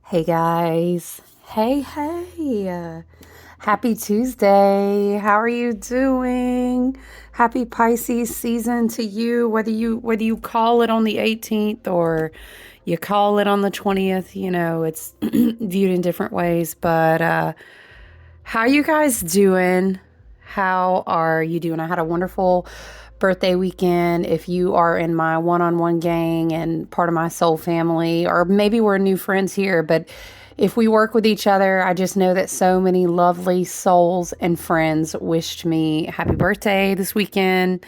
Hey guys. Hey. Happy Tuesday. How are you doing? Happy Pisces season to you, whether you call it on the 18th or you call it on the 20th, it's viewed in different ways, but how you guys doing? How are you doing? I had a wonderful birthday weekend. If you are in my one-on-one gang and part of my soul family, or maybe we're new friends here, but if we work with each other, I just know that so many lovely souls and friends wished me happy birthday this weekend.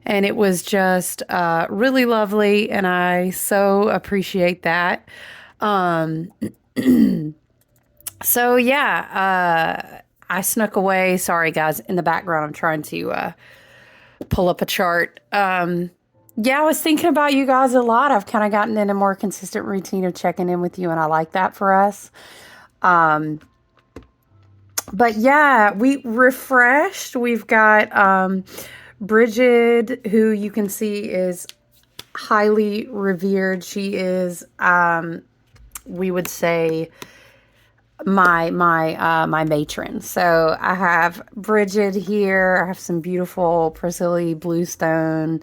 And it was just really lovely, and I so appreciate that. Um, so yeah, I snuck away. Sorry, guys, in the background, I'm trying to pull up a chart. Yeah, I was thinking about you guys a lot. I've kind of gotten in a more consistent routine of checking in with you, and I like that for us. Um, but yeah, we refreshed. We've got Bridget, who you can see is highly revered. She is, we would say, my matron. So I have Bridget here. I have some beautiful Priscilla bluestone.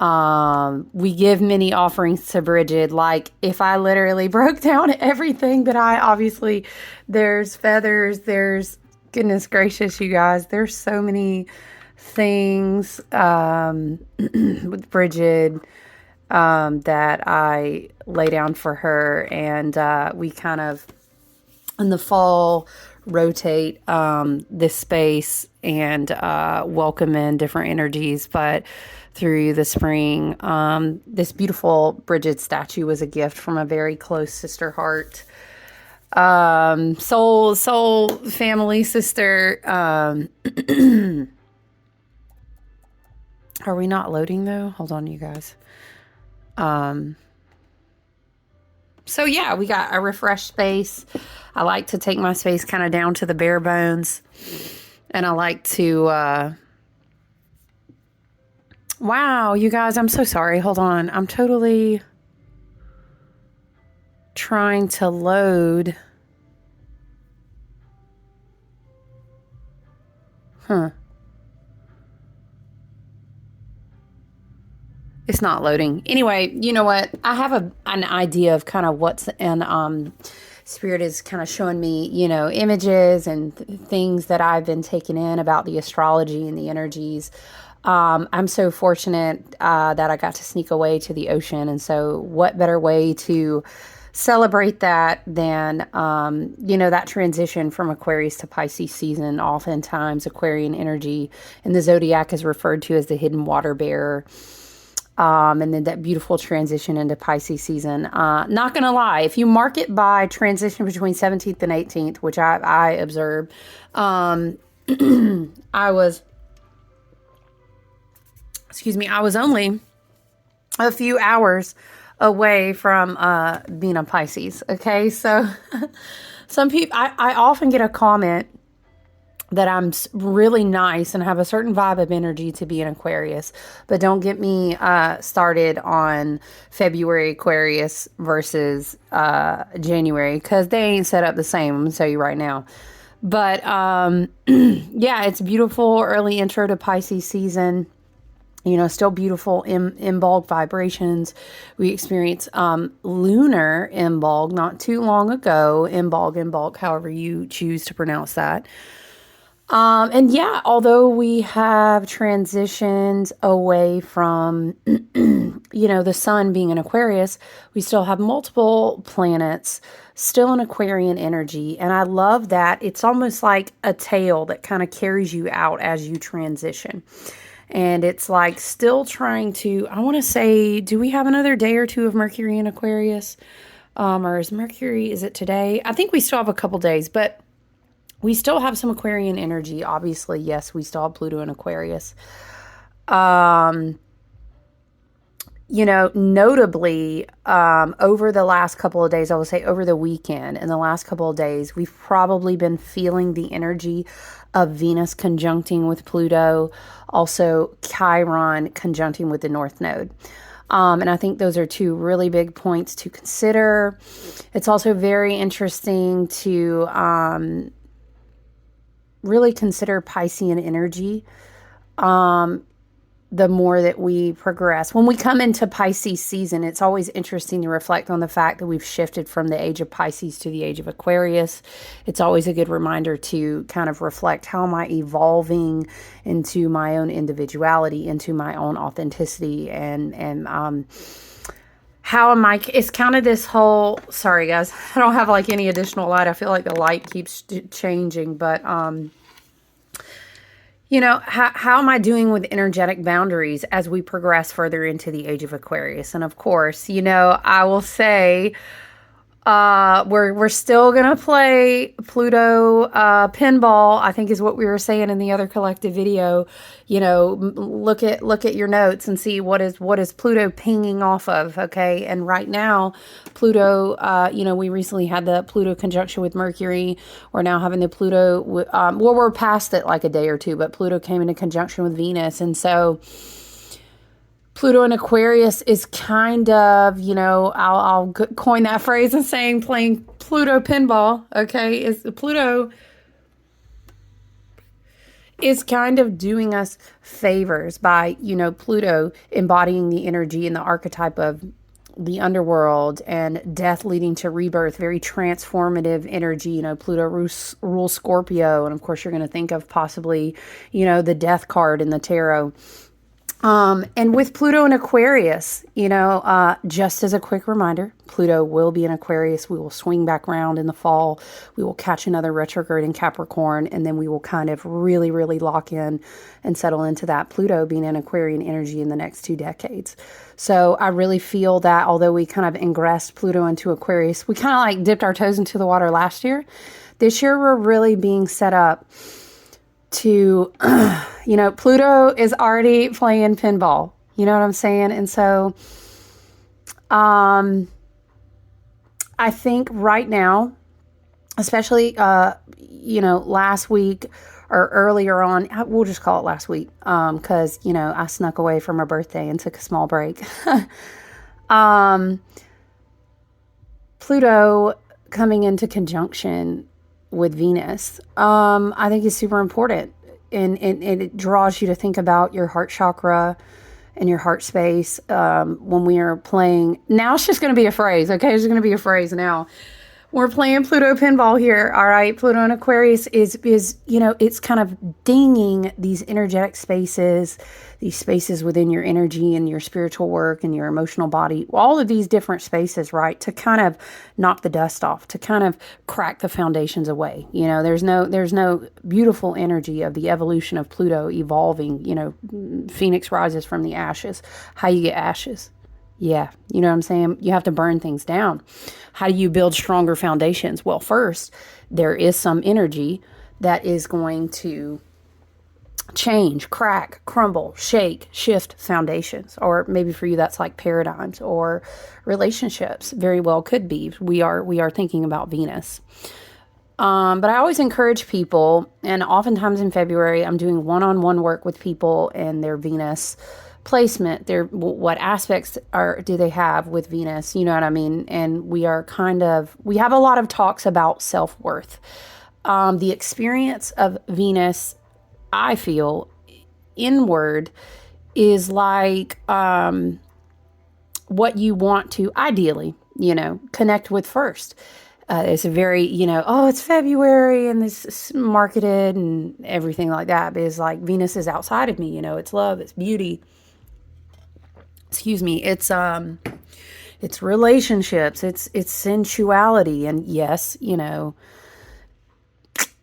We give many offerings to Bridget. Like if I literally broke down everything that I obviously, there's feathers, there's goodness gracious, you guys, there's so many things with Bridget that I lay down for her, and we kind of in the fall rotate this space and welcome in different energies. But through the spring, this beautiful Bridget statue was a gift from a very close sister heart, soul family sister. Are we not loading though? Hold on, you guys. So yeah, we got a refreshed space. I like to take my space kind of down to the bare bones. And I like to, wow, you guys, I'm so sorry. Hold on. I'm totally trying to load. Huh. It's not loading. Anyway, you know what? I have an idea of kind of what's in, Spirit is kind of showing me, images and things that I've been taking in about the astrology and the energies. I'm so fortunate that I got to sneak away to the ocean. And so, what better way to celebrate that than, that transition from Aquarius to Pisces season? Oftentimes, Aquarian energy in the zodiac is referred to as the hidden water bearer. And then that beautiful transition into Pisces season. Not going to lie, if you mark it by transition between 17th and 18th, which I observed, I was, I was only a few hours away from being a Pisces. Okay, so some people, I often get a comment that I'm really nice and have a certain vibe of energy to be an Aquarius, but don't get me started on February Aquarius versus January, because they ain't set up the same. I'm gonna tell you right now. But yeah, it's beautiful early intro to Pisces season. Still beautiful in vibrations. We experienced lunar imbolg not too long ago. Imbolg, however you choose to pronounce that. And yeah, although we have transitioned away from, the sun being an Aquarius, we still have multiple planets still in Aquarian energy. And I love that. It's almost like a tail that kind of carries you out as you transition. And it's like still trying to, I want to say, do we have another day or two of Mercury in Aquarius? Or is it today? I think we still have a couple days, but we still have some Aquarian energy. Obviously, yes, we still have Pluto in Aquarius. Notably, over the last couple of days, I will say over the weekend and the last couple of days, we've probably been feeling the energy of Venus conjuncting with Pluto, also Chiron conjuncting with the North Node. And I think those are two really big points to consider. It's also very interesting to really consider Piscean energy the more that we progress. When we come into Pisces season, it's always interesting to reflect on the fact that we've shifted from the age of Pisces to the age of Aquarius. It's always a good reminder to kind of reflect, how am I evolving into my own individuality, into my own authenticity, and how am I, it's kind of this whole, sorry guys, I don't have like any additional light. I feel like the light keeps changing, but you know, how am I doing with energetic boundaries as we progress further into the age of Aquarius? And of course, you know, I will say, we're still gonna play Pluto pinball, I think is what we were saying in the other collective video. You know, look at your notes and see what is Pluto pinging off of, okay? And right now, Pluto, you know, we recently had the Pluto conjunction with Mercury. We're now having the Pluto, well, we're past it like a day or two, but Pluto came into conjunction with Venus, and so Pluto in Aquarius is kind of, you know, I'll coin that phrase and saying playing Pluto pinball, okay? Pluto is kind of doing us favors by, you know, Pluto embodying the energy and the archetype of the underworld and death leading to rebirth, very transformative energy. You know, Pluto rules Scorpio, and of course you're going to think of possibly, you know, the death card in the tarot. And with Pluto in Aquarius, you know, just as a quick reminder, Pluto will be in Aquarius. We will swing back around in the fall. We will catch another retrograde in Capricorn, and then we will kind of really, really lock in and settle into that Pluto being in Aquarian energy in the next 2 decades. So I really feel that although we kind of ingressed Pluto into Aquarius, we kind of like dipped our toes into the water last year. This year, we're really being set up to, you know, Pluto is already playing pinball. You know what I'm saying? And so, I think right now, especially, you know, last week or earlier on, we'll just call it last week, because, you know, I snuck away for my birthday and took a small break. Pluto coming into conjunction with Venus, I think is super important. And it draws you to think about your heart chakra and your heart space. When we are playing, now it's just going to be a phrase, okay? It's going to be a phrase now. We're playing Pluto pinball here, all right? Pluto in Aquarius is, you know, it's kind of dinging these energetic spaces, these spaces within your energy and your spiritual work and your emotional body, all of these different spaces, right? To kind of knock the dust off, to kind of crack the foundations away. You know, there's no beautiful energy of the evolution of Pluto evolving, you know, Phoenix rises from the ashes. How you get ashes? Yeah, you know what I'm saying? You have to burn things down. How do you build stronger foundations? Well, first, there is some energy that is going to change, crack, crumble, shake, shift foundations. Or maybe for you, that's like paradigms or relationships. Very well could be. We are thinking about Venus. But I always encourage people, and oftentimes in February, I'm doing one-on-one work with people and their Venus placement, what aspects do they have with Venus, you know what I mean? And we have a lot of talks about self-worth. The experience of Venus, I feel, inward is like what you want to ideally, you know, connect with first. It's a very, you know, oh, it's February and this is marketed and everything like that. But it's like Venus is outside of me, you know, it's love, it's beauty. Excuse me, it's relationships, it's sensuality, and yes, you know,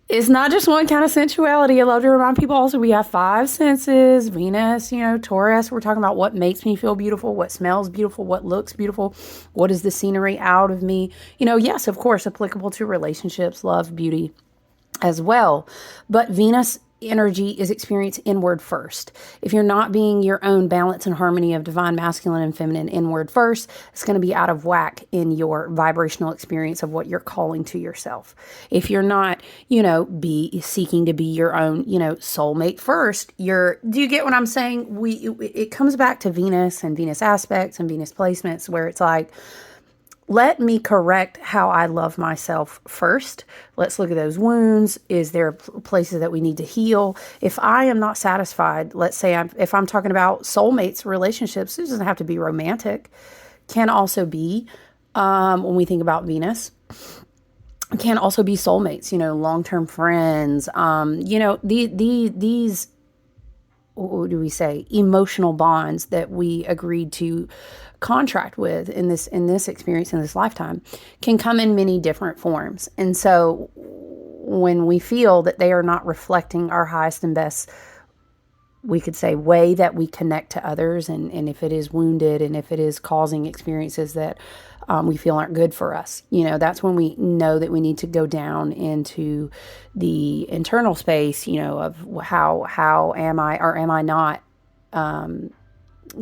it's not just one kind of sensuality. I love to remind people also we have 5 senses. Venus, you know, Taurus, we're talking about what makes me feel beautiful, what smells beautiful, what looks beautiful, what is the scenery out of me. You know, yes, of course, applicable to relationships, love, beauty as well. But Venus energy is experienced inward first. If you're not being your own balance and harmony of divine masculine and feminine inward first, it's going to be out of whack in your vibrational experience of what you're calling to yourself. If you're not, be seeking to be your own, soulmate first, do you get what I'm saying? It comes back to Venus and Venus aspects and Venus placements, where it's like, let me correct how I love myself first. Let's look at those wounds. Is there places that we need to heal? If I am not satisfied, let's say if I'm talking about soulmates, relationships, it doesn't have to be romantic. Can also be, when we think about Venus, can also be soulmates, long-term friends, these, what do we say, emotional bonds that we agreed to contract with in this experience, in this lifetime, can come in many different forms. And so when we feel that they are not reflecting our highest and best, we could say, way that we connect to others, and if it is wounded, and if it is causing experiences that we feel aren't good for us, that's when we know that we need to go down into the internal space, of how am I, or am I not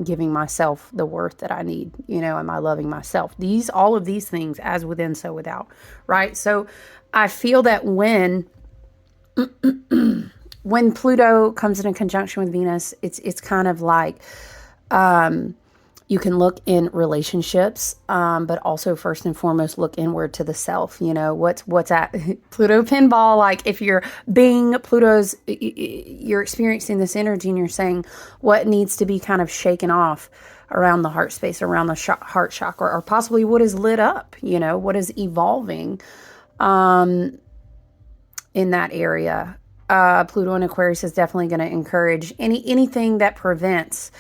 giving myself the worth that I need? Am I loving myself? All of these things, as within, so without, right? So I feel that when Pluto comes in conjunction with Venus, it's kind of like, you can look in relationships, but also first and foremost, look inward to the self. What's at Pluto pinball. Like, if you're you're experiencing this energy and you're saying what needs to be kind of shaken off around the heart space, around the heart chakra, or possibly what is lit up, what is evolving, in that area. Pluto in Aquarius is definitely going to encourage anything that prevents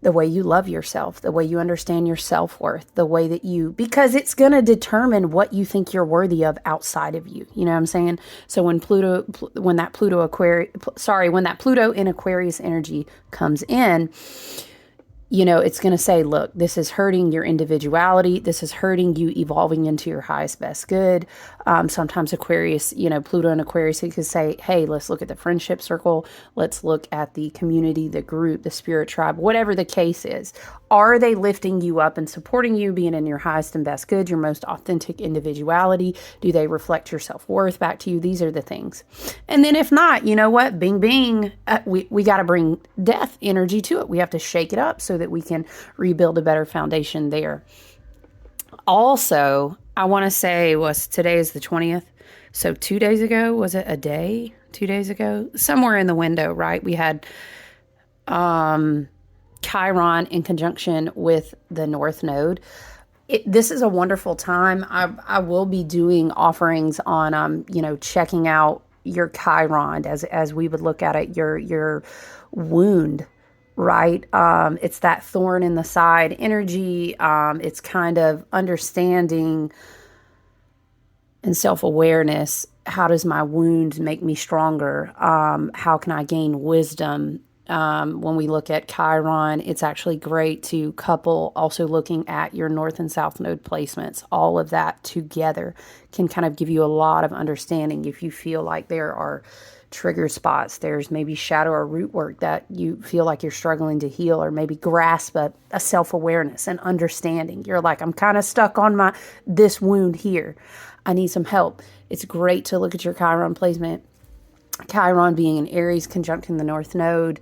the way you love yourself, the way you understand your self-worth, the way that because it's going to determine what you think you're worthy of outside of you. You know what I'm saying? So when that Pluto in Aquarius energy comes in, it's going to say, look, this is hurting your individuality. This is hurting you evolving into your highest, best good. Sometimes Aquarius, Pluto and Aquarius, it could say, hey, let's look at the friendship circle. Let's look at the community, the group, the spirit tribe, whatever the case is. Are they lifting you up and supporting you being in your highest and best good, your most authentic individuality? Do they reflect your self-worth back to you? These are the things. And then if not, you know what? Bing, bing. We got to bring death energy to it. We have to shake it up so that we can rebuild a better foundation there. Also, I want to say, today is the 20th. So 2 days ago, was it a day? 2 days ago? Somewhere in the window, right? We had Chiron in conjunction with the North Node. This is a wonderful time. I will be doing offerings on, checking out your Chiron as we would look at it, your wound, right? It's that thorn in the side energy. It's kind of understanding and self-awareness. How does my wound make me stronger? How can I gain wisdom? When we look at Chiron, it's actually great to couple also looking at your North and South Node placements. All of that together can kind of give you a lot of understanding. If you feel like there are trigger spots, there's maybe shadow or root work that you feel like you're struggling to heal, or maybe grasp a self-awareness and understanding. You're like, I'm kind of stuck on this wound here. I need some help. It's great to look at your Chiron placement. Chiron being in Aries conjuncting the North Node.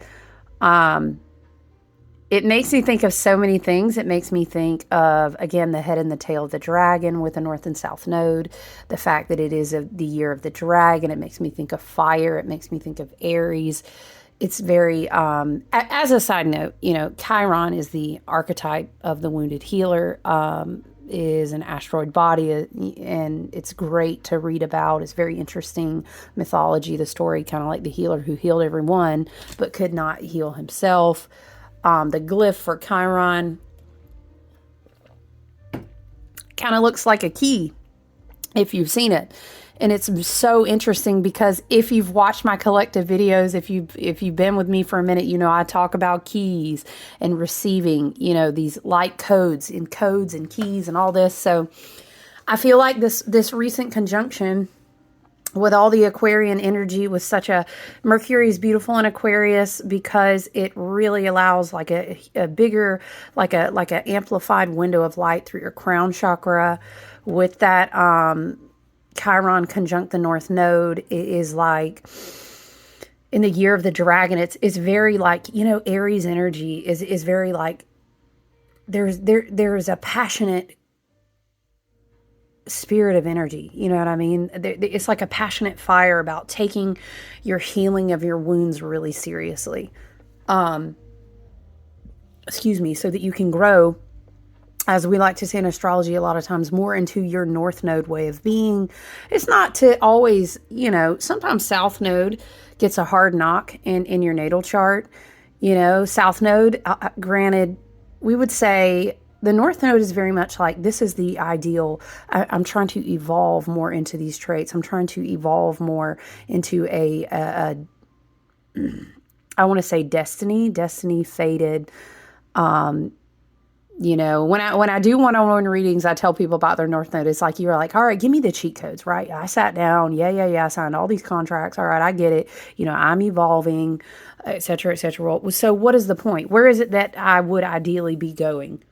It makes me think of so many things. It makes me think of, again, the head and the tail of the dragon with the North and South Node. The fact that it is the year of the dragon. It makes me think of fire. It makes me think of Aries. It's very, as a side note, Chiron is the archetype of the wounded healer. Is an asteroid body, and it's great to read about. It's very interesting mythology, the story, kind of like the healer who healed everyone but could not heal himself. The glyph for Chiron kind of looks like a key if you've seen it. And it's so interesting because if you've watched my collective videos, if you've been with me for a minute, I talk about keys and receiving, these light codes and keys and all this. So I feel like this recent conjunction with all the Aquarian energy, with such a Mercury is beautiful in Aquarius because it really allows like a bigger, like a amplified window of light through your crown chakra. With that Chiron conjunct the North Node, it is like in the year of the dragon. It's very like, Aries energy is very like there's a passionate spirit of energy. You know what I mean? It's like a passionate fire about taking your healing of your wounds really seriously. Excuse me, so that you can grow, as we like to say in astrology a lot of times, more into your North Node way of being. It's not to always, sometimes South Node gets a hard knock in your natal chart. South Node, granted, we would say the North Node is very much like, this is the ideal. I'm trying to evolve more into these traits. I'm trying to evolve more into I want to say destiny fated. When I do one-on-one readings, I tell people about their North Node. It's like, you're like, all right, give me the cheat codes, right? I sat down. Yeah. I signed all these contracts. All right, I get it. I'm evolving, et cetera, et cetera. Well, so what is the point? Where is it that I would ideally be going?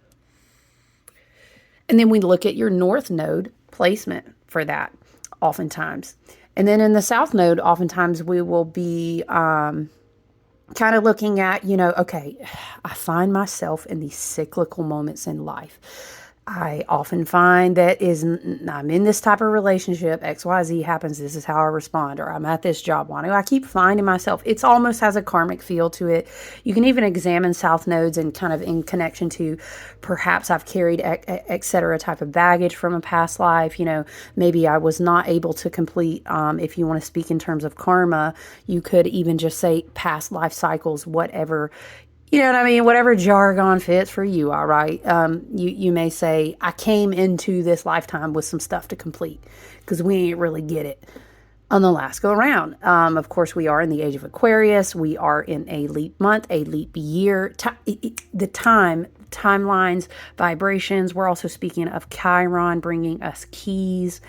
And then we look at your North Node placement for that oftentimes. And then in the South Node, oftentimes we will be kind of looking at, okay, I find myself in these cyclical moments in life. I often find that I'm in this type of relationship, XYZ happens, this is how I respond, or I'm at this job. Why do I keep finding myself? It's almost has a karmic feel to it. You can even examine South Nodes and kind of in connection to perhaps I've carried et cetera type of baggage from a past life. Maybe I was not able to complete, if you want to speak in terms of karma, you could even just say past life cycles, whatever. You know what I mean? Whatever jargon fits for you, all right? You may say, I came into this lifetime with some stuff to complete because we ain't really get it on the last go around. Of course, we are in the age of Aquarius. We are in a leap month, a leap year. The timelines, vibrations. We're also speaking of Chiron bringing us keys.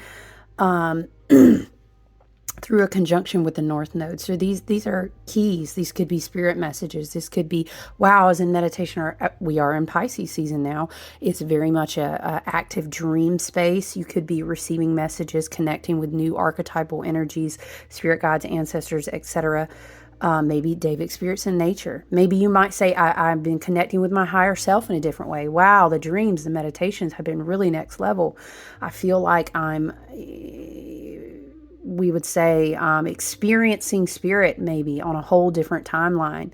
Through a conjunction with the North Node. So these are keys. These could be spirit messages. This could be, wow, as in meditation, or we are in Pisces season now. It's very much a active dream space. You could be receiving messages, connecting with new archetypal energies, spirit guides, ancestors, etc. Maybe David spirits in nature. Maybe you might say, I've been connecting with my higher self in a different way. Wow, the dreams, the meditations have been really next level. I feel like I'm... we would say experiencing spirit maybe on a whole different timeline.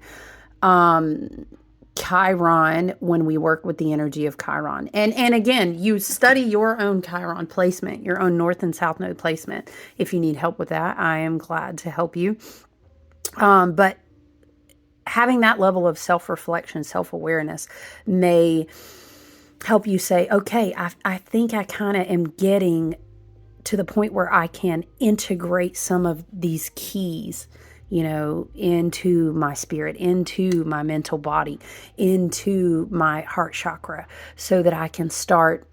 Chiron, when we work with the energy of Chiron. And again, you study your own Chiron placement, your own North and South Node placement. If you need help with that, I am glad to help you. But having that level of self-reflection, self-awareness may help you say, okay, I think I kind of am getting to the point where I can integrate some of these keys, into my spirit, into my mental body, into my heart chakra, so that I can start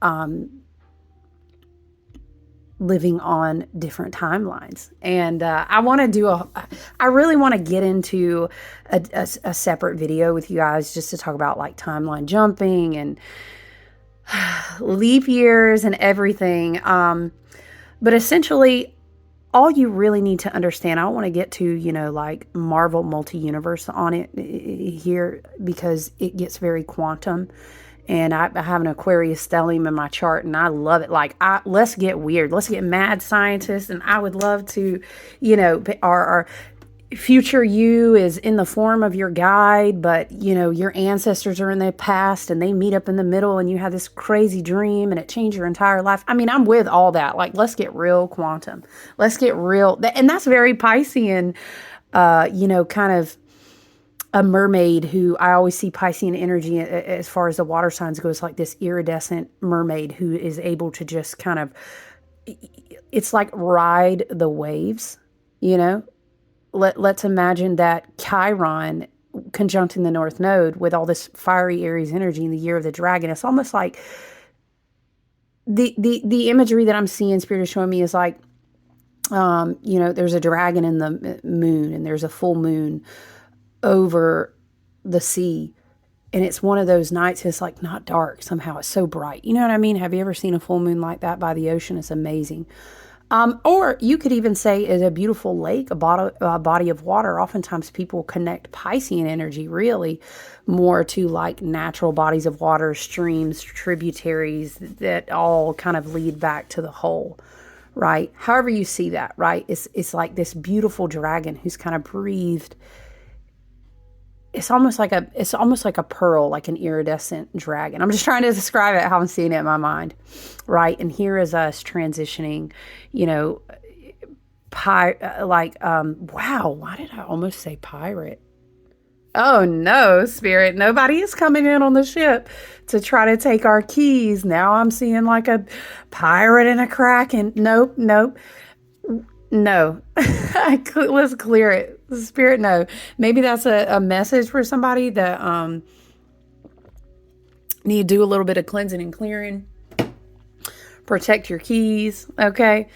living on different timelines. And I want to I really want to get into a separate video with you guys just to talk about like timeline jumping and leap years and everything. But essentially, all you really need to understand, I don't want to get to, like Marvel multi-universe on it here because it gets very quantum. And I have an Aquarius stellium in my chart and I love it. Like, let's get weird. Let's get mad scientists. And I would love to, our future you is in the form of your guide, but your ancestors are in the past and they meet up in the middle and you have this crazy dream and it changed your entire life. I mean, I'm with all that. Like, let's get real quantum. Let's get real. And that's very Piscean, kind of a mermaid who I always see Piscean energy as far as the water signs goes, like this iridescent mermaid who is able to just kind of, it's like ride the waves, Let's imagine that Chiron conjuncting the North Node with all this fiery Aries energy in the year of the dragon. It's almost like the imagery that I'm seeing, Spirit is showing me, is like You know, there's a dragon in the moon, and there's a full moon over the sea. And it's one of those nights, it's like not dark somehow. It's so bright. You know what I mean? Have you ever seen a full moon like that by the ocean? It's amazing. Or you could even say it's a beautiful lake, body of water. Oftentimes people connect Piscean energy really more to like natural bodies of water, streams, tributaries that all kind of lead back to the whole, right? However you see that, right? It's like this beautiful dragon who's kind of breathed. It's almost like a pearl, like an iridescent dragon. I'm just trying to describe it how I'm seeing it in my mind, right? And here is us transitioning, you know, wow, why did I almost say pirate? Oh no, spirit, nobody is coming in on the ship to try to take our keys. Now I'm seeing like a pirate and a kraken. Nope, nope. No, let's clear it. Spirit, no. Maybe that's a message for somebody that need to do a little bit of cleansing and clearing. Protect your keys, okay?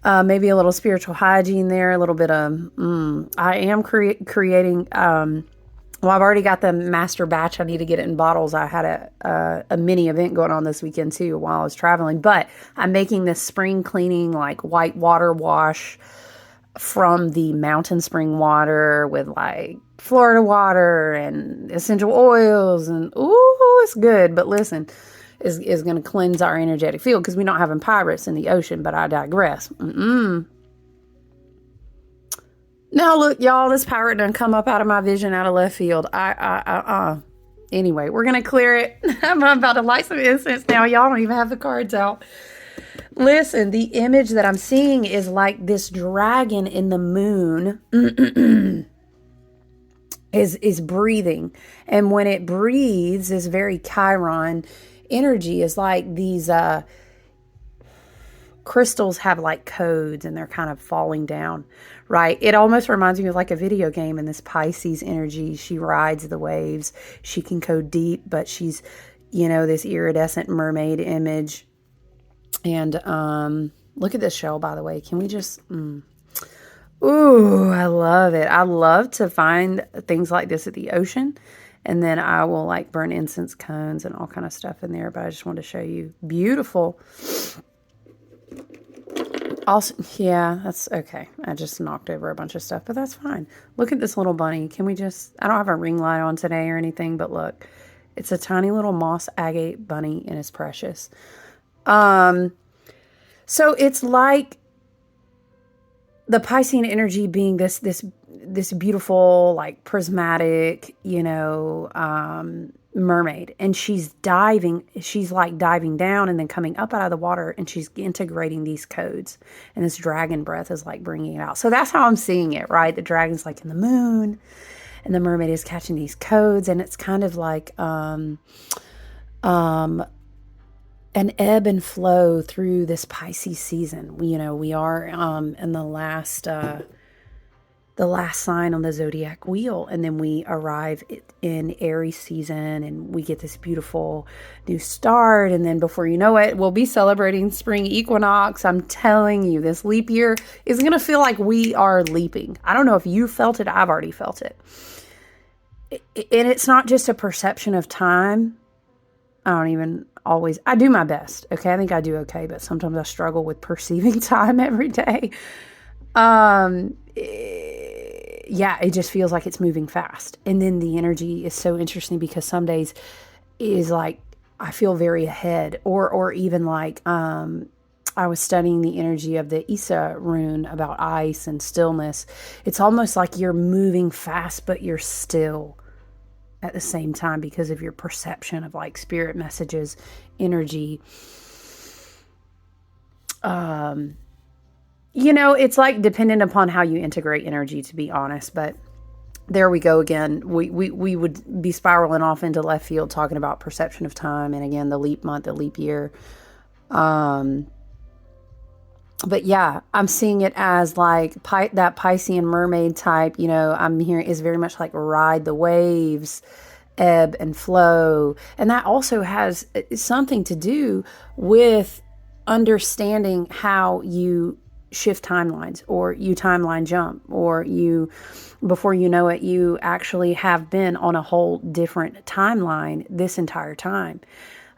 Maybe a little spiritual hygiene there, a little bit of, I am creating, well, I've already got the master batch. I need to get it in bottles. I had a mini event going on this weekend too while I was traveling. But I'm making this spring cleaning, like white water wash from the mountain spring water with like Florida water and essential oils. And ooh, it's good. But listen, is going to cleanse our energetic field because we don't have pirates in the ocean. But I digress. Now look, y'all, this pirate done come up out of my vision out of left field. Anyway, we're going to clear it. I'm about to light some incense now. Y'all don't even have the cards out. Listen, the image that I'm seeing is like this dragon in the moon is breathing. And when it breathes, is very Chiron energy, is like these crystals have like codes and they're kind of falling down, right? It almost reminds me of like a video game in this Pisces energy. She rides the waves. She can go deep, but she's, you know, this iridescent mermaid image. And look at this shell, by the way. Can we just... Ooh, I love it. I love to find things like this at the ocean. And then I will like burn incense cones and all kind of stuff in there. But I just want to show you. Beautiful. Also, yeah, that's okay. I just knocked over a bunch of stuff, but that's fine. Look at this little bunny. Can we just, I don't have a ring light on today or anything, but look, it's a tiny little moss agate bunny and it's precious. So it's like the Piscean energy being this beautiful, like prismatic, you know, mermaid, and she's like diving down and then coming up out of the water, and she's integrating these codes, and this dragon breath is like bringing it out. So that's how I'm seeing it, right? The dragon's like in the moon and the mermaid is catching these codes, and it's kind of like an ebb and flow through this Pisces season. You know, we are in the last sign on the zodiac wheel, and then we arrive in Aries season, and we get this beautiful new start, and then before you know it, we'll be celebrating spring equinox. I'm telling you, this leap year is going to feel like we are leaping. I don't know if you felt it. I've already felt it. And it's not just a perception of time. I do my best. Okay. I think I do okay, but sometimes I struggle with perceiving time every day. Yeah, it just feels like it's moving fast. And then the energy is so interesting because some days is like, I feel very ahead, or even like, I was studying the energy of the Isa rune about ice and stillness. It's almost like you're moving fast, but you're still at the same time because of your perception of like spirit messages, energy. You know, it's like dependent upon how you integrate energy, to be honest. But there we go again. We would be spiraling off into left field talking about perception of time. And again, the leap month, the leap year. But yeah, I'm seeing it as like that Piscean mermaid type, you know, I'm hearing is very much like ride the waves, ebb and flow. And that also has something to do with understanding how you shift timelines, or you timeline jump, or you, before you know it, you actually have been on a whole different timeline this entire time.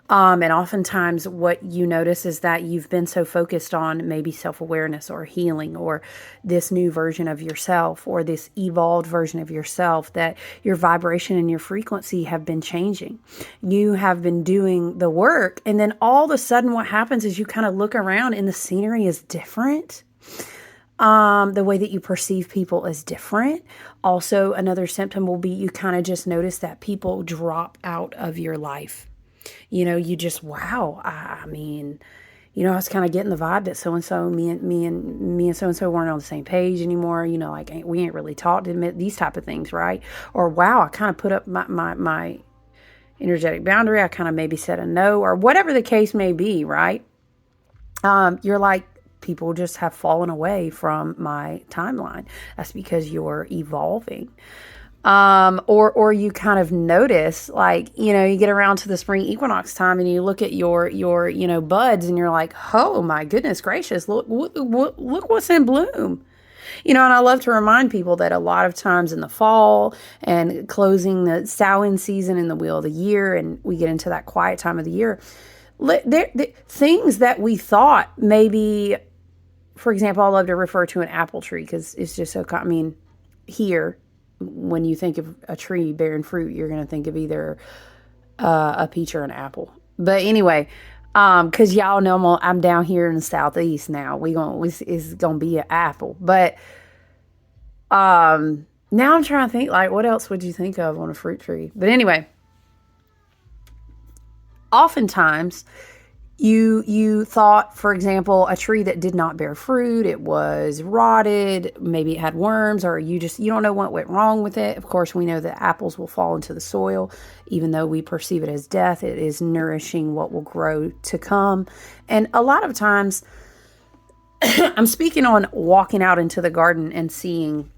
And oftentimes what you notice is that you've been so focused on maybe self-awareness or healing or this new version of yourself or this evolved version of yourself that your vibration and your frequency have been changing. You have been doing the work, and then all of a sudden what happens is you kind of look around and the scenery is different. The way that you perceive people is different. Also, another symptom will be you kind of just notice that people drop out of your life. You just, wow. I mean, I was kind of getting the vibe that so-and-so, me and so-and-so weren't on the same page anymore. Like we ain't really talked to admit these type of things, right? Or, wow, I kind of put up my energetic boundary. I kind of maybe said a no, or whatever the case may be, right? You're like, people just have fallen away from my timeline. That's because you're evolving. Or you kind of notice, like, you get around to the spring equinox time and you look at your buds and you're like, oh my goodness gracious, look what's in bloom. And I love to remind people that a lot of times in the fall and closing the Samhain season in the wheel of the year, and we get into that quiet time of the year, things that we thought maybe, for example, I love to refer to an apple tree because it's just so, here, when you think of a tree bearing fruit, you're going to think of either a peach or an apple. But anyway, because y'all know I'm down here in the southeast now. It's going to be an apple. But now I'm trying to think, like, what else would you think of on a fruit tree? But anyway, oftentimes you thought, for example, a tree that did not bear fruit, it was rotted, maybe it had worms, or you don't know what went wrong with it. Of course, we know that apples will fall into the soil. Even though we perceive it as death, it is nourishing what will grow to come. And a lot of times, I'm speaking on walking out into the garden and seeing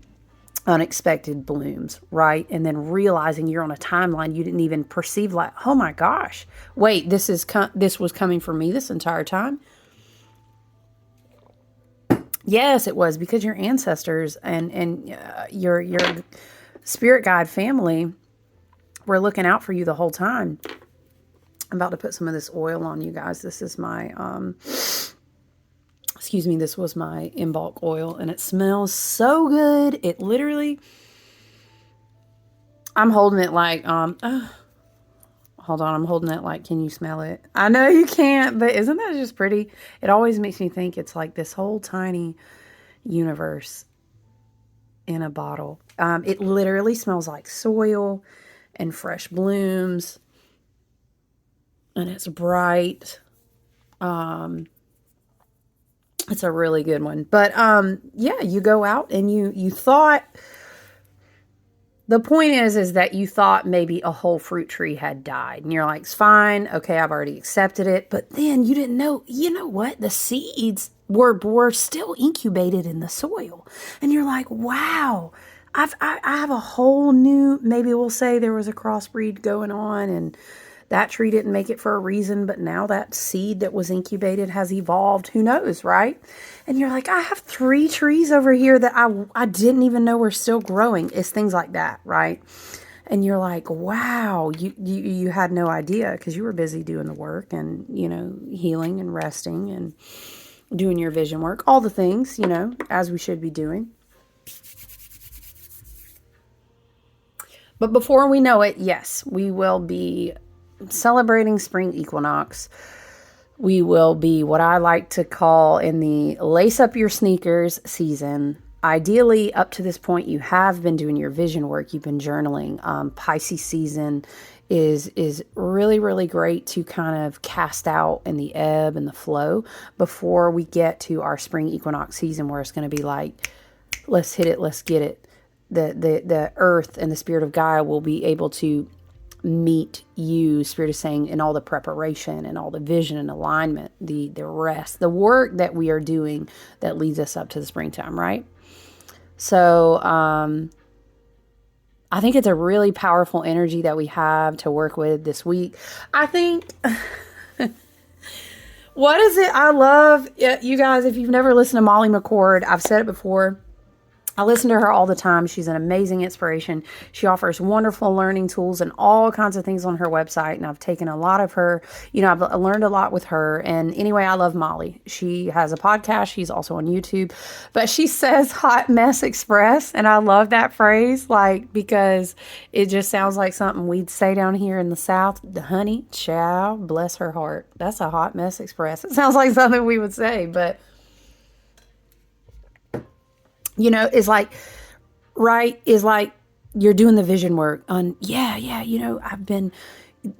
unexpected blooms, right? And then realizing you're on a timeline you didn't even perceive, like, oh my gosh, wait, this was coming for me this entire time. Yes, it was, because your ancestors and your spirit guide family were looking out for you the whole time. I'm about to put some of this oil on you guys. This is my this was my in bulk oil, and it smells so good. It literally, I'm holding it like, hold on, I'm holding it like, can you smell it? I know you can't, but isn't that just pretty? It always makes me think it's like this whole tiny universe in a bottle. It literally smells like soil and fresh blooms, and it's bright. It's a really good one. But yeah, you go out and you thought, the point is that you thought maybe a whole fruit tree had died. And you're like, it's fine. Okay, I've already accepted it. But then you didn't know, what? The seeds were still incubated in the soil. And you're like, wow, I have a whole new, maybe we'll say there was a crossbreed going on and that tree didn't make it for a reason, but now that seed that was incubated has evolved. Who knows, right? And you're like, I have 3 trees over here that I didn't even know were still growing. It's things like that, right? And you're like, wow, you had no idea because you were busy doing the work and, healing and resting and doing your vision work. All the things, as we should be doing. But before we know it, yes, we will be celebrating spring equinox. We will be what I like to call in the lace up your sneakers season. Ideally, up to this point, you have been doing your vision work. You've been journaling. Pisces season is really, really great to kind of cast out in the ebb and the flow before we get to our spring equinox season, where it's going to be like, let's hit it, let's get it. The earth and the spirit of Gaia will be able to meet you, Spirit is saying, in all the preparation and all the vision and alignment, the rest, the work that we are doing that leads us up to the springtime, right? So I think it's a really powerful energy that we have to work with this week. I think What is it? I love you guys. If you've never listened to Molly McCord, I've said it before. I listen to her all the time. She's an amazing inspiration. She offers wonderful learning tools and all kinds of things on her website. And I've taken a lot of her, I've learned a lot with her. And anyway, I love Molly. She has a podcast. She's also on YouTube. But she says Hot Mess Express. And I love that phrase, because it just sounds like something we'd say down here in the South. The honey, chow, bless her heart. That's a Hot Mess Express. It sounds like something we would say, but is like, right, is like you're doing the vision work on, I've been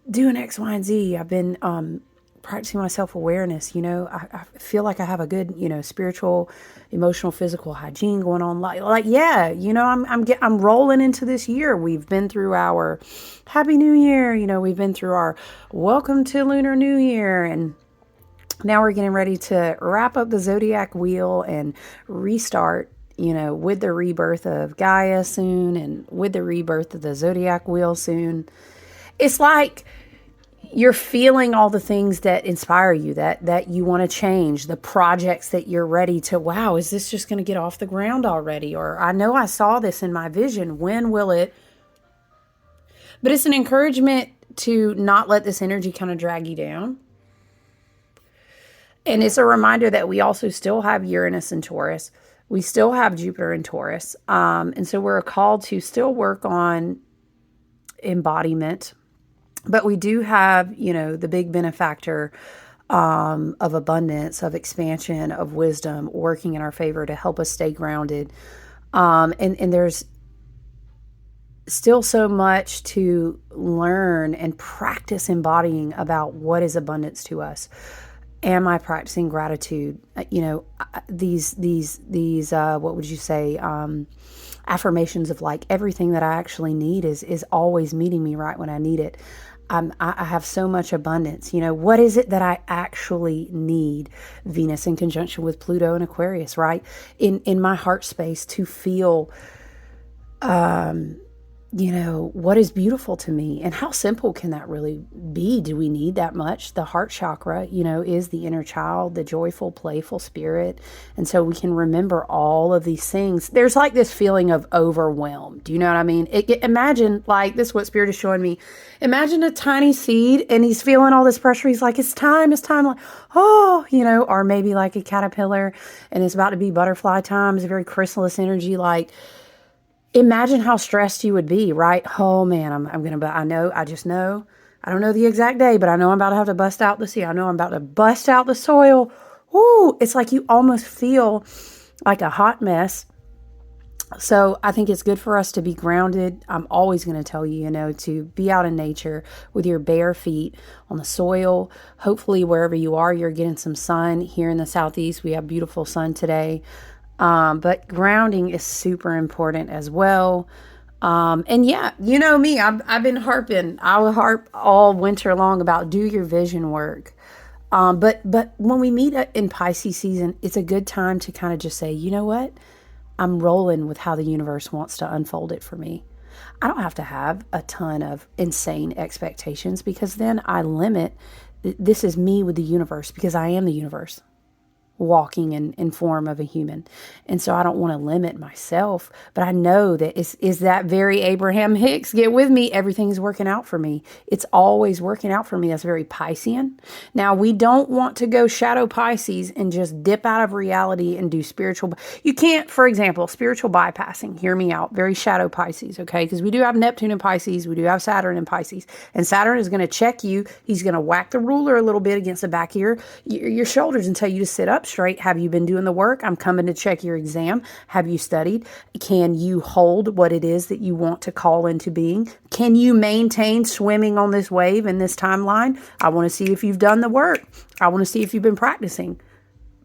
doing X, Y, and Z. I've been practicing my self-awareness. I feel like I have a good, spiritual, emotional, physical hygiene going on. I'm rolling into this year. We've been through our Happy New Year. We've been through our Welcome to Lunar New Year, and now we're getting ready to wrap up the zodiac wheel and restart, with the rebirth of Gaia soon and with the rebirth of the zodiac wheel soon. It's like you're feeling all the things that inspire you, that you want to change, the projects that you're ready to, wow, is this just going to get off the ground already? Or I know I saw this in my vision. When will it? But it's an encouragement to not let this energy kind of drag you down. And it's a reminder that we also still have Uranus and Taurus. We still have Jupiter and Taurus. And so we're called to still work on embodiment. But we do have, the big benefactor of abundance, of expansion, of wisdom working in our favor to help us stay grounded. And there's still so much to learn and practice embodying about what is abundance to us. Am I practicing gratitude? These what would you say? Affirmations of like everything that I actually need is always meeting me right when I need it. I have so much abundance. What is it that I actually need? Venus in conjunction with Pluto and Aquarius, right? In my heart space to feel, what is beautiful to me, and how simple can that really be? Do we need that much? The heart chakra, is the inner child, the joyful, playful spirit. And so we can remember all of these things. There's like this feeling of overwhelm. Do you know what I mean? Imagine, like, this is what Spirit is showing me. Imagine a tiny seed and he's feeling all this pressure. He's like, it's time. Like, or maybe like a caterpillar and it's about to be butterfly time. It's a very chrysalis energy. Like, imagine how stressed you would be, right? Oh man, I just know, I don't know the exact day, but I know I'm about to have to bust out the sea. I know I'm about to bust out the soil. Ooh, it's like you almost feel like a hot mess. So I think it's good for us to be grounded. I'm always going to tell you, to be out in nature with your bare feet on the soil. Hopefully wherever you are, you're getting some sun. Here in the Southeast, we have beautiful sun today. But grounding is super important as well. And yeah, me, I've been harping. I will harp all winter long about do your vision work. But when we meet in Pisces season, it's a good time to kind of just say, you know what? I'm rolling with how the universe wants to unfold it for me. I don't have to have a ton of insane expectations because then I limit, this is me with the universe because I am the universe, walking in form of a human. And so I don't want to limit myself, but I know that is that very Abraham Hicks, get with me, everything's working out for me. It's always working out for me. That's very Piscean. Now, we don't want to go shadow Pisces and just dip out of reality and do spiritual. You can't, for example, spiritual bypassing, hear me out, very shadow Pisces, okay? Because we do have Neptune in Pisces, we do have Saturn in Pisces, and Saturn is going to check you. He's going to whack the ruler a little bit against the back of your shoulders and tell you to sit up straight. Have you been doing the work? I'm coming to check your exam. Have you studied? Can you hold what it is that you want to call into being? Can you maintain swimming on this wave in this timeline? I want to see if you've done the work. I want to see if you've been practicing.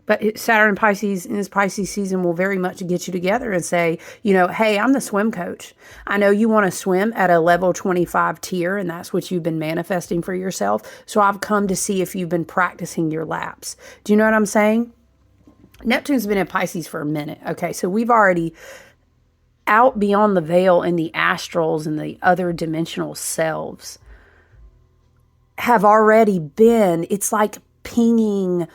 But Saturn Pisces in this Pisces season will very much get you together and say, hey, I'm the swim coach. I know you want to swim at a level 25 tier, and that's what you've been manifesting for yourself. So I've come to see if you've been practicing your laps. Do you know what I'm saying? Neptune's been in Pisces for a minute. Okay, so we've already out beyond the veil in the astrals and the other dimensional selves have already been, it's like pinging.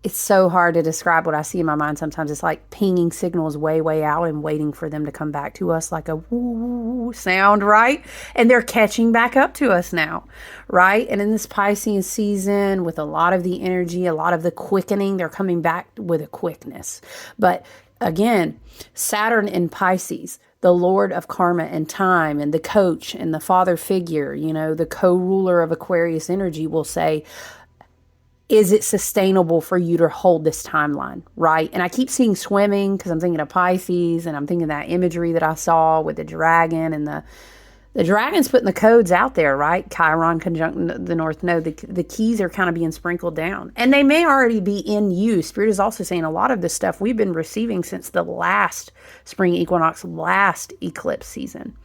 It's so hard to describe what I see in my mind sometimes. It's like pinging signals way, way out and waiting for them to come back to us like a woo sound, right? And they're catching back up to us now, right? And in this Pisces season, with a lot of the energy, a lot of the quickening, they're coming back with a quickness. But again, Saturn in Pisces, the Lord of karma and time, and the coach and the father figure, the co-ruler of Aquarius energy, will say, is it sustainable for you to hold this timeline, right? And I keep seeing swimming because I'm thinking of Pisces, and I'm thinking that imagery that I saw with the dragon, and the dragon's putting the codes out there, right? Chiron conjunct the North Node. The keys are kind of being sprinkled down, and they may already be in you. Spirit is also saying a lot of the stuff we've been receiving since the last spring equinox, last eclipse season.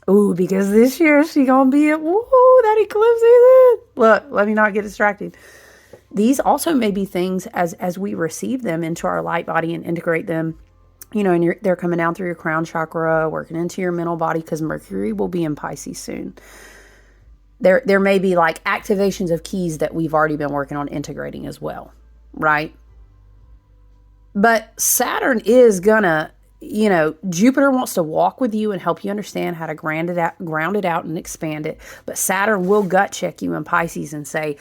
Ooh, because this year she gonna be at that eclipse season. Look, let me not get distracted. These also may be things as we receive them into our light body and integrate them, and they're coming down through your crown chakra, working into your mental body, because Mercury will be in Pisces soon. There may be like activations of keys that we've already been working on integrating as well, right? But Saturn is gonna, Jupiter wants to walk with you and help you understand how to ground it out and expand it. But Saturn will gut check you in Pisces and say,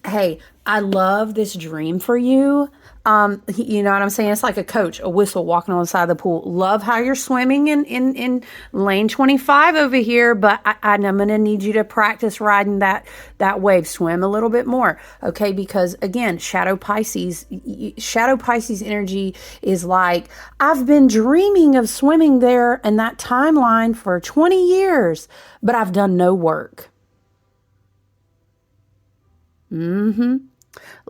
hey, I love this dream for you. You know what I'm saying? It's like a coach, a whistle walking on the side of the pool. Love how you're swimming in lane 25 over here, but I'm going to need you to practice riding that wave. Swim a little bit more. Okay. Because again, shadow Pisces energy is like, I've been dreaming of swimming there in that timeline for 20 years, but I've done no work.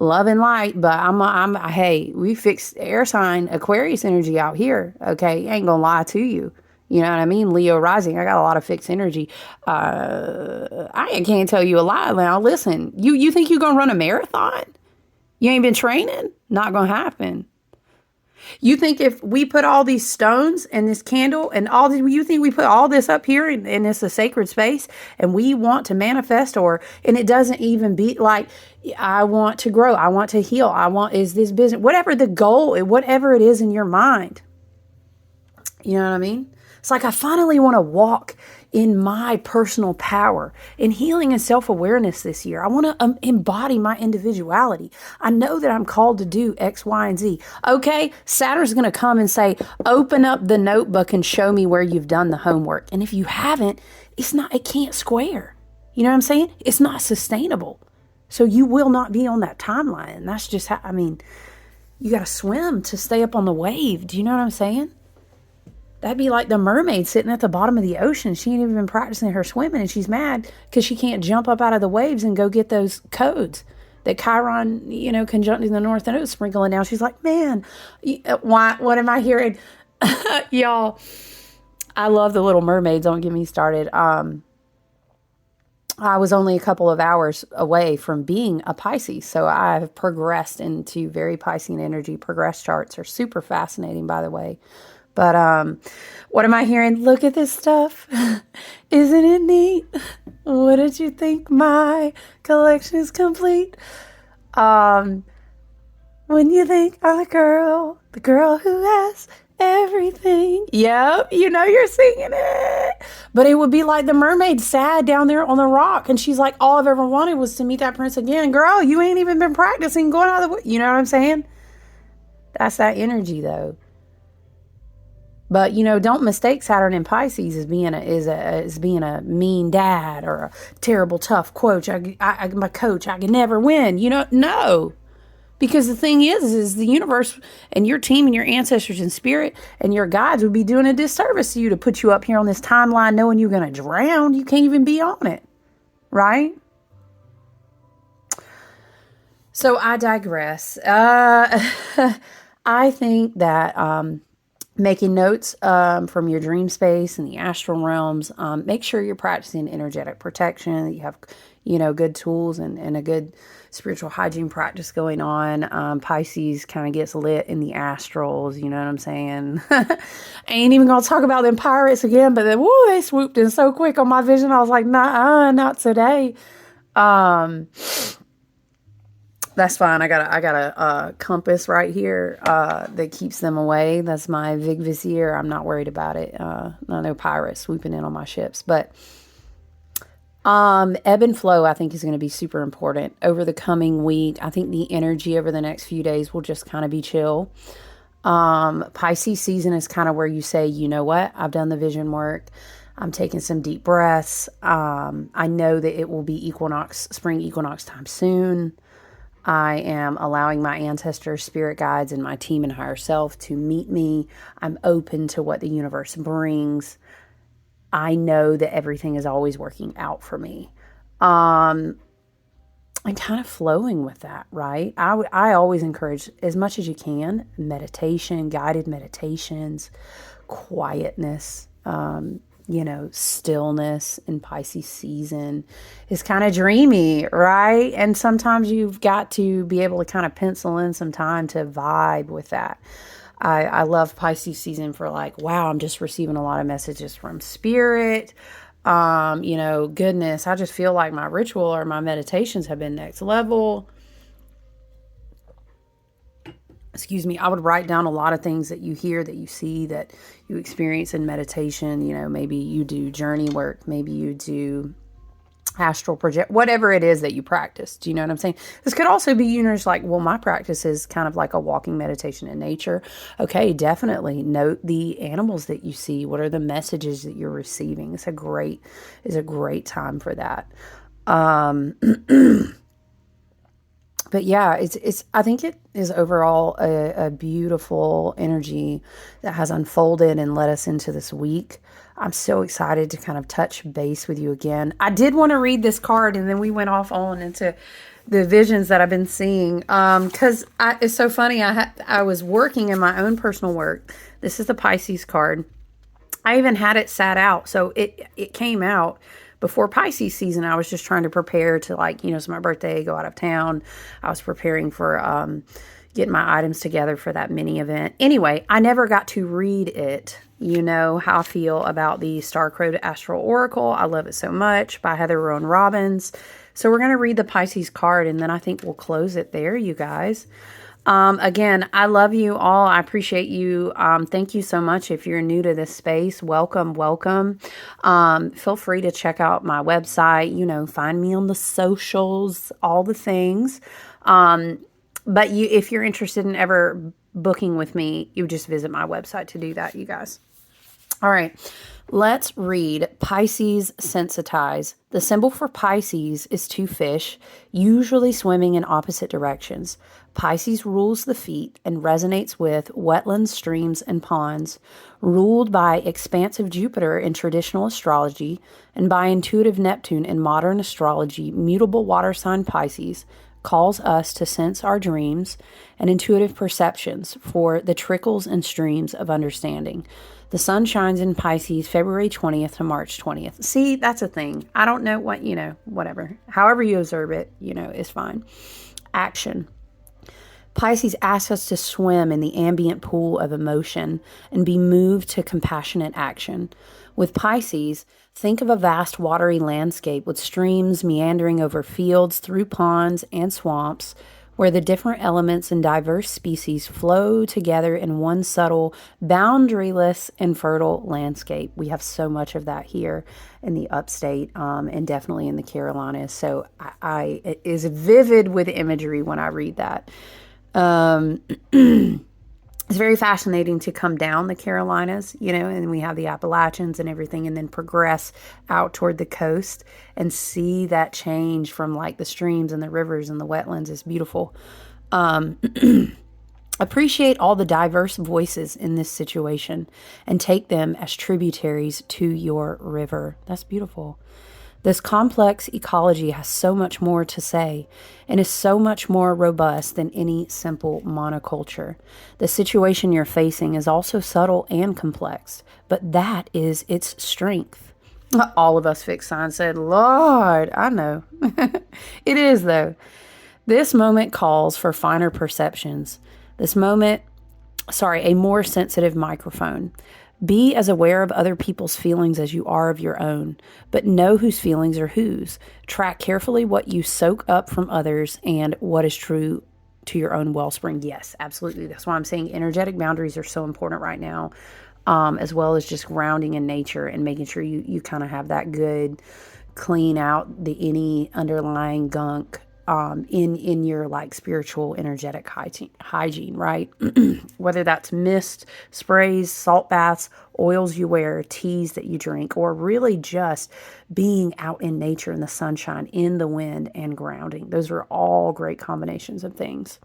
Love and light, but hey, we fixed air sign Aquarius energy out here. Okay. I ain't gonna lie to you. You know what I mean? Leo rising. I got a lot of fixed energy. I can't tell you a lie now. Listen, you think you're gonna run a marathon? You ain't been training? Not gonna happen. You think if we put all these stones and this candle and you think we put all this up here and it's a sacred space and we want to manifest, and it doesn't even be like, I want to grow, I want to heal, is this business, whatever the goal, whatever it is in your mind. You know what I mean? It's like, I finally want to walk in my personal power, in healing and self-awareness this year. I want to embody my individuality. I know that I'm called to do X, Y, and Z. Okay, Saturn's going to come and say, open up the notebook and show me where you've done the homework. And if you haven't, it can't square. You know what I'm saying? It's not sustainable. So you will not be on that timeline. And that's just how, you got to swim to stay up on the wave. Do you know what I'm saying? That'd be like the mermaid sitting at the bottom of the ocean. She ain't even been practicing her swimming, and she's mad because she can't jump up out of the waves and go get those codes that Chiron, conjuncting the North Node sprinkling down. She's like, man, what am I hearing? Y'all, I love the Little Mermaid. Don't get me started. I was only a couple of hours away from being a Pisces, so I've progressed into very Piscean energy. Progress charts are super fascinating, by the way. But what am I hearing? Look at this stuff. Isn't it neat? What did you think? My collection is complete. When you think I'm the girl who has everything. Yep, you're singing it. But it would be like the mermaid sad down there on the rock. And she's like, all I've ever wanted was to meet that prince again. Girl, you ain't even been practicing going out of the way. You know what I'm saying? That's that energy, though. But, don't mistake Saturn in Pisces as being a mean dad or a terrible, tough coach. My coach, I can never win. No. Because the thing is the universe and your team and your ancestors and spirit and your guides would be doing a disservice to you to put you up here on this timeline knowing you're going to drown. You can't even be on it. Right? So I digress. I think that... making notes from your dream space and the astral realms. Make sure you're practicing energetic protection, that you have, good tools and a good spiritual hygiene practice going on. Pisces kind of gets lit in the astrals, you know what I'm saying? I ain't even going to talk about them pirates again, but then, they swooped in so quick on my vision. I was like, nah, not today. That's fine. I got a compass right here that keeps them away. That's my Vigvisier. I'm not worried about it. No pirates swooping in on my ships. But ebb and flow, I think, is going to be super important over the coming week. I think the energy over the next few days will just kind of be chill. Pisces season is kind of where you say, you know what, I've done the vision work. I'm taking some deep breaths. I know that it will be spring equinox time soon. I am allowing my ancestors, spirit guides, and my team and higher self to meet me. I'm open to what the universe brings. I know that everything is always working out for me. And kind of flowing with that, right? I always encourage, as much as you can, meditation, guided meditations, quietness, stillness in Pisces season is kind of dreamy, right? And sometimes you've got to be able to kind of pencil in some time to vibe with that. I love Pisces season for like, wow, I'm just receiving a lot of messages from spirit. Goodness, I just feel like my ritual or my meditations have been next level. Excuse me. I would write down a lot of things that you hear, that you see, that you experience in meditation. Maybe you do journey work. Maybe you do astral project, whatever it is that you practice. Do you know what I'm saying? This could also be, just like, well, my practice is kind of like a walking meditation in nature. Okay, definitely note the animals that you see. What are the messages that you're receiving? It's a great time for that. But yeah, it's. I think it is overall a beautiful energy that has unfolded and led us into this week. I'm so excited to kind of touch base with you again. I did want to read this card, and then we went off on into the visions that I've been seeing. Because it's so funny. I was working in my own personal work. This is the Pisces card. I even had it sat out, so it came out before Pisces season. I was just trying to prepare to, it's my birthday, go out of town. I was preparing for getting my items together for that mini event. Anyway, I never got to read it. You know how I feel about the Star-Crowed Astral Oracle. I love it so much, by Heather Rowan Robbins. So we're going to read the Pisces card, and then I think we'll close it there, you guys. Again, I love you all. I appreciate you. Thank you so much. If you're new to this space, welcome. Feel free to check out my website, find me on the socials, all the things. But if you're interested in ever booking with me, you just visit my website to do that, you guys. All right, let's read Pisces Sensitize. The symbol for Pisces is two fish, usually swimming in opposite directions. Pisces rules the feet and resonates with wetlands, streams, and ponds, ruled by expansive Jupiter in traditional astrology and by intuitive Neptune in modern astrology. Mutable water sign Pisces calls us to sense our dreams and intuitive perceptions for the trickles and streams of understanding. The sun shines in Pisces February 20th to March 20th. See, that's a thing. I don't know what, whatever. However you observe it, is fine. Action. Pisces asks us to swim in the ambient pool of emotion and be moved to compassionate action. With Pisces, think of a vast watery landscape with streams meandering over fields, through ponds and swamps, where the different elements and diverse species flow together in one subtle, boundaryless, and fertile landscape. We have so much of that here in the upstate, and definitely in the Carolinas. So it is vivid with imagery when I read that. It's very fascinating to come down the Carolinas, and we have the Appalachians and everything, and then progress out toward the coast and see that change from the streams and the rivers and the wetlands. Is beautiful. Appreciate all the diverse voices in this situation and take them as tributaries to your river. That's beautiful. This complex ecology has so much more to say and is so much more robust than any simple monoculture. The situation you're facing is also subtle and complex, but that is its strength. All of us fixed signs said, Lord, I know. It is, though. This moment calls for finer perceptions. A more sensitive microphone. Be as aware of other people's feelings as you are of your own, but know whose feelings are whose. Track carefully what you soak up from others and what is true to your own wellspring. Yes, absolutely. That's why I'm saying energetic boundaries are so important right now, as well as just grounding in nature and making sure you kind of have that good clean out any underlying gunk in your like spiritual energetic hygiene, right? Whether that's mist, sprays, salt baths, oils you wear, teas that you drink, or really just being out in nature in the sunshine, in the wind, and grounding. Those are all great combinations of things.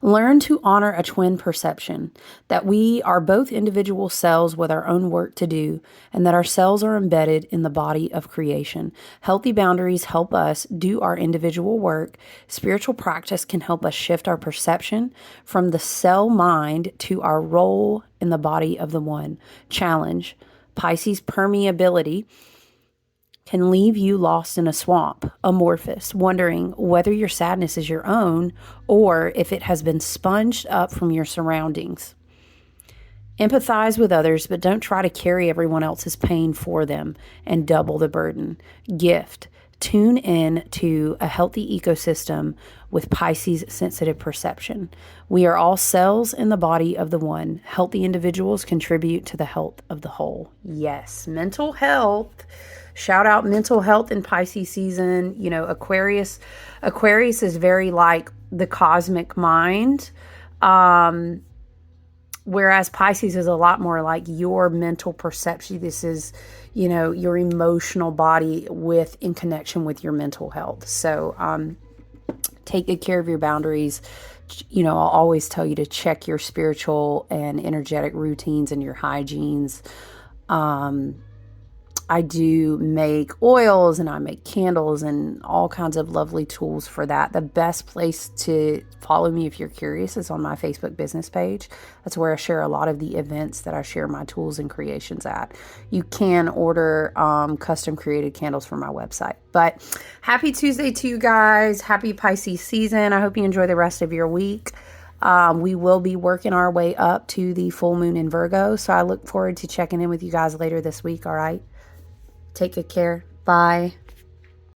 Learn to honor a twin perception, that we are both individual cells with our own work to do, and that our cells are embedded in the body of creation. Healthy boundaries help us do our individual work. Spiritual practice can help us shift our perception from the cell mind to our role in the body of the one. Challenge: Pisces permeability can leave you lost in a swamp, amorphous, wondering whether your sadness is your own or if it has been sponged up from your surroundings. Empathize with others, but don't try to carry everyone else's pain for them and double the burden. Gift: tune in to a healthy ecosystem with Pisces sensitive perception. We are all cells in the body of the one. Healthy individuals contribute to the health of the whole. Yes, mental health. Shout out mental health in Pisces season. You know, Aquarius is very like the cosmic mind. Whereas Pisces is a lot more like your mental perception. This is, you know, your emotional body in connection with your mental health. So take good care of your boundaries. You know, I'll always tell you to check your spiritual and energetic routines and your hygienes. I do make oils and I make candles and all kinds of lovely tools for that. The best place to follow me if you're curious is on my Facebook business page. That's where I share a lot of the events that I share my tools and creations at. You can order custom created candles from my website. But happy Tuesday to you guys. Happy Pisces season. I hope you enjoy the rest of your week. We will be working our way up to the full moon in Virgo. So I look forward to checking in with you guys later this week. All right. Take good care. Bye.